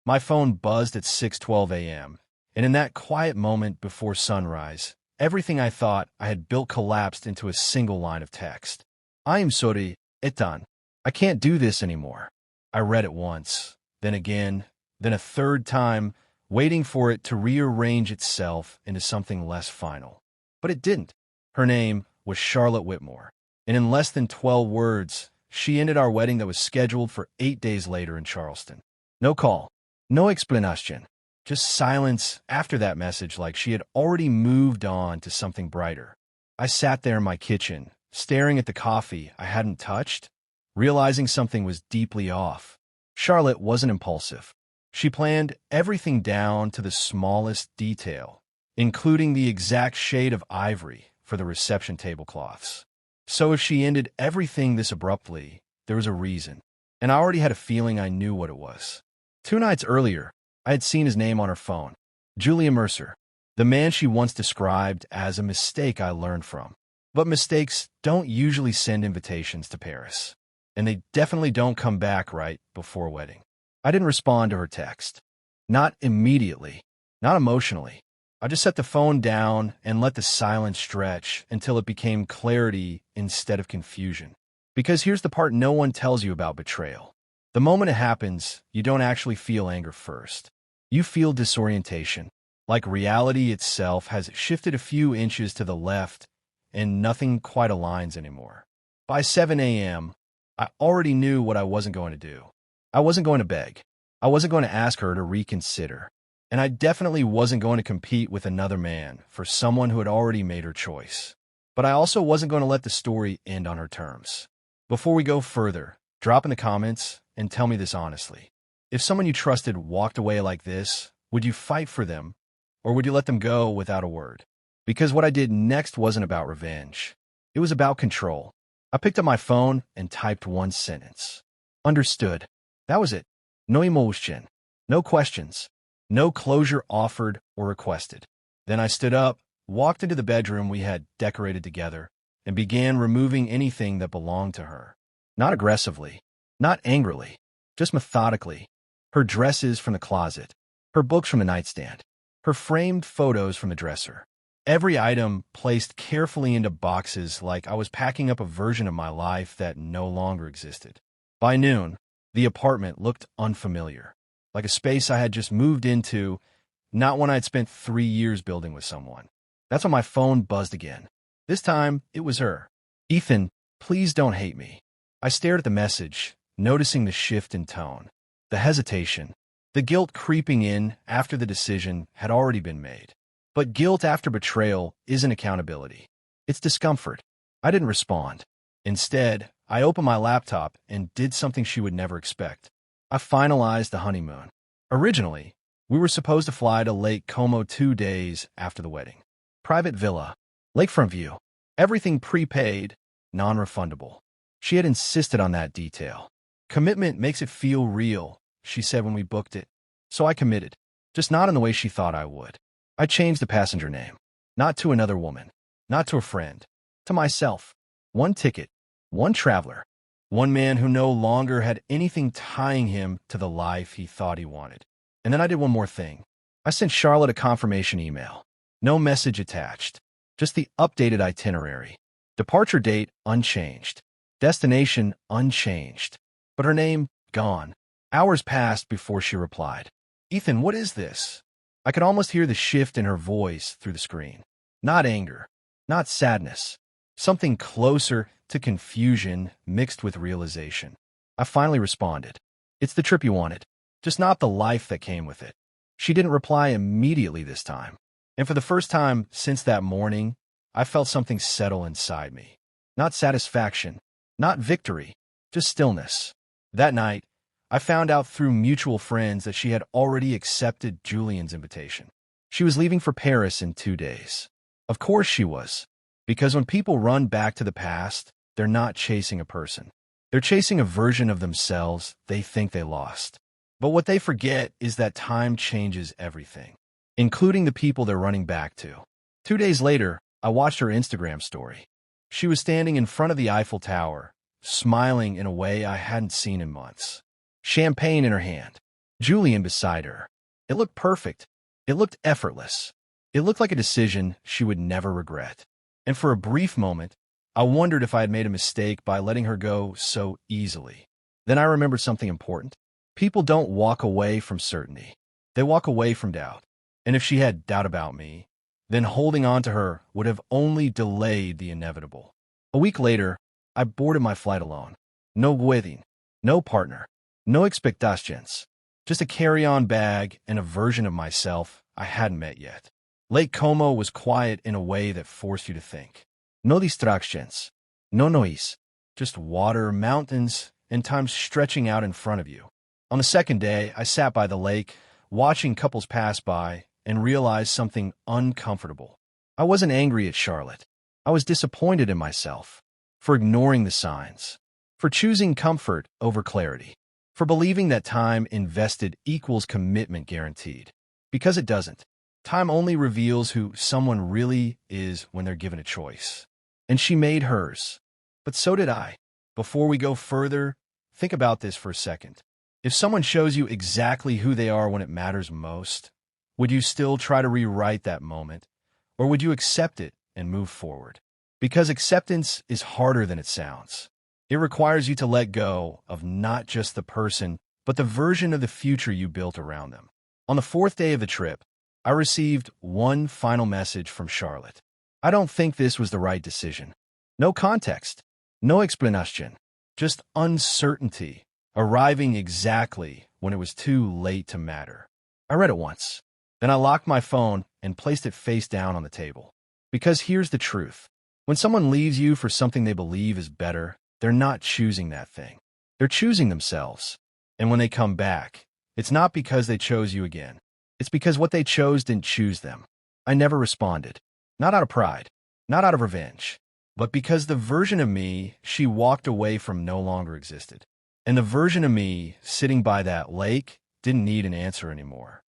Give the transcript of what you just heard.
My phone buzzed at 6:12 a.m., and in that quiet moment before sunrise, everything I thought I had built collapsed into a single line of text. I am sorry, Ethan. I can't do this anymore. I read it once, then again, then a third time, waiting for it to rearrange itself into something less final. But it didn't. Her name was Charlotte Whitmore, and in less than 12 words, she ended our wedding that was scheduled for 8 days later in Charleston. No call, no explanation, just silence after that message, like she had already moved on to something brighter. I sat there in my kitchen, staring at the coffee I hadn't touched, realizing something was deeply off. Charlotte wasn't impulsive. She planned everything down to the smallest detail, including the exact shade of ivory for the reception tablecloths. So if she ended everything this abruptly, there was a reason, and I already had a feeling I knew what it was. 2 nights earlier, I had seen his name on her phone, Julian Mercer, the man she once described as a mistake I learned from. But mistakes don't usually send invitations to Paris, and they definitely don't come back right before a wedding. I didn't respond to her text. Not immediately, not emotionally. I just set the phone down and let the silence stretch until it became clarity instead of confusion. Because here's the part no one tells you about betrayal. The moment it happens, you don't actually feel anger first. You feel disorientation, like reality itself has shifted a few inches to the left and nothing quite aligns anymore. By 7 a.m., I already knew what I wasn't going to do. I wasn't going to beg. I wasn't going to ask her to reconsider. And I definitely wasn't going to compete with another man for someone who had already made her choice. But I also wasn't going to let the story end on her terms. Before we go further, drop in the comments and tell me this honestly. If someone you trusted walked away like this, would you fight for them, or would you let them go without a word? Because what I did next wasn't about revenge. It was about control. I picked up my phone and typed one sentence. Understood. That was it. No emotion. No questions. No closure offered or requested. Then I stood up, walked into the bedroom we had decorated together, and began removing anything that belonged to her. Not aggressively, not angrily, just methodically. Her dresses from the closet, her books from the nightstand, her framed photos from the dresser. Every item placed carefully into boxes like I was packing up a version of my life that no longer existed. By noon, the apartment looked unfamiliar, like a space I had just moved into, not one I'd spent 3 years building with someone. That's when my phone buzzed again. This time, it was her. Ethan, please don't hate me. I stared at the message, noticing the shift in tone, the hesitation, the guilt creeping in after the decision had already been made. But guilt after betrayal isn't accountability. It's discomfort. I didn't respond. Instead, I opened my laptop and did something she would never expect. I finalized the honeymoon. Originally, we were supposed to fly to Lake Como 2 days after the wedding. Private villa, lakefront view, everything prepaid, non-refundable. She had insisted on that detail. Commitment makes it feel real, she said when we booked it. So I committed, just not in the way she thought I would. I changed the passenger name, not to another woman, not to a friend, to myself. One ticket, one traveler, one man who no longer had anything tying him to the life he thought he wanted. And then I did one more thing. I sent Charlotte a confirmation email. No message attached, just the updated itinerary. Departure date unchanged. Destination unchanged. But her name gone. Hours passed before she replied. Ethan, what is this? I could almost hear the shift in her voice through the screen. Not anger, not sadness. Something closer to confusion mixed with realization. I finally responded. It's the trip you wanted, just not the life that came with it. She didn't reply immediately this time. And for the first time since that morning, I felt something settle inside me. Not satisfaction, not victory, just stillness. That night, I found out through mutual friends that she had already accepted Julian's invitation. She was leaving for Paris in 2 days. Of course she was, because when people run back to the past, they're not chasing a person. They're chasing a version of themselves they think they lost. But what they forget is that time changes everything, including the people they're running back to. 2 days later, I watched her Instagram story. She was standing in front of the Eiffel Tower, smiling in a way I hadn't seen in months. Champagne in her hand, Julian beside her. It looked perfect. It looked effortless. It looked like a decision she would never regret. And for a brief moment, I wondered if I had made a mistake by letting her go so easily. Then I remembered something important. People don't walk away from certainty. They walk away from doubt. And if she had doubt about me, then holding on to her would have only delayed the inevitable. A week later, I boarded my flight alone. No wedding, no partner, no expectations. Just a carry-on bag and a version of myself I hadn't met yet. Lake Como was quiet in a way that forced you to think. No distractions, no noise, just water, mountains, and time stretching out in front of you. On the second day, I sat by the lake, watching couples pass by, and realized something uncomfortable. I wasn't angry at Charlotte. I was disappointed in myself for ignoring the signs, for choosing comfort over clarity, for believing that time invested equals commitment guaranteed. Because it doesn't. Time only reveals who someone really is when they're given a choice. And she made hers. But so did I. Before we go further, think about this for a second. If someone shows you exactly who they are when it matters most, would you still try to rewrite that moment? Or would you accept it and move forward? Because acceptance is harder than it sounds. It requires you to let go of not just the person, but the version of the future you built around them. On the fourth day of the trip, I received one final message from Charlotte. I don't think this was the right decision. No context, no explanation, just uncertainty, arriving exactly when it was too late to matter. I read it once. Then I locked my phone and placed it face down on the table. Because here's the truth. When someone leaves you for something they believe is better, they're not choosing that thing. They're choosing themselves. And when they come back, it's not because they chose you again. It's because what they chose didn't choose them. I never responded. Not out of pride, not out of revenge, but because the version of me she walked away from no longer existed. And the version of me sitting by that lake didn't need an answer anymore.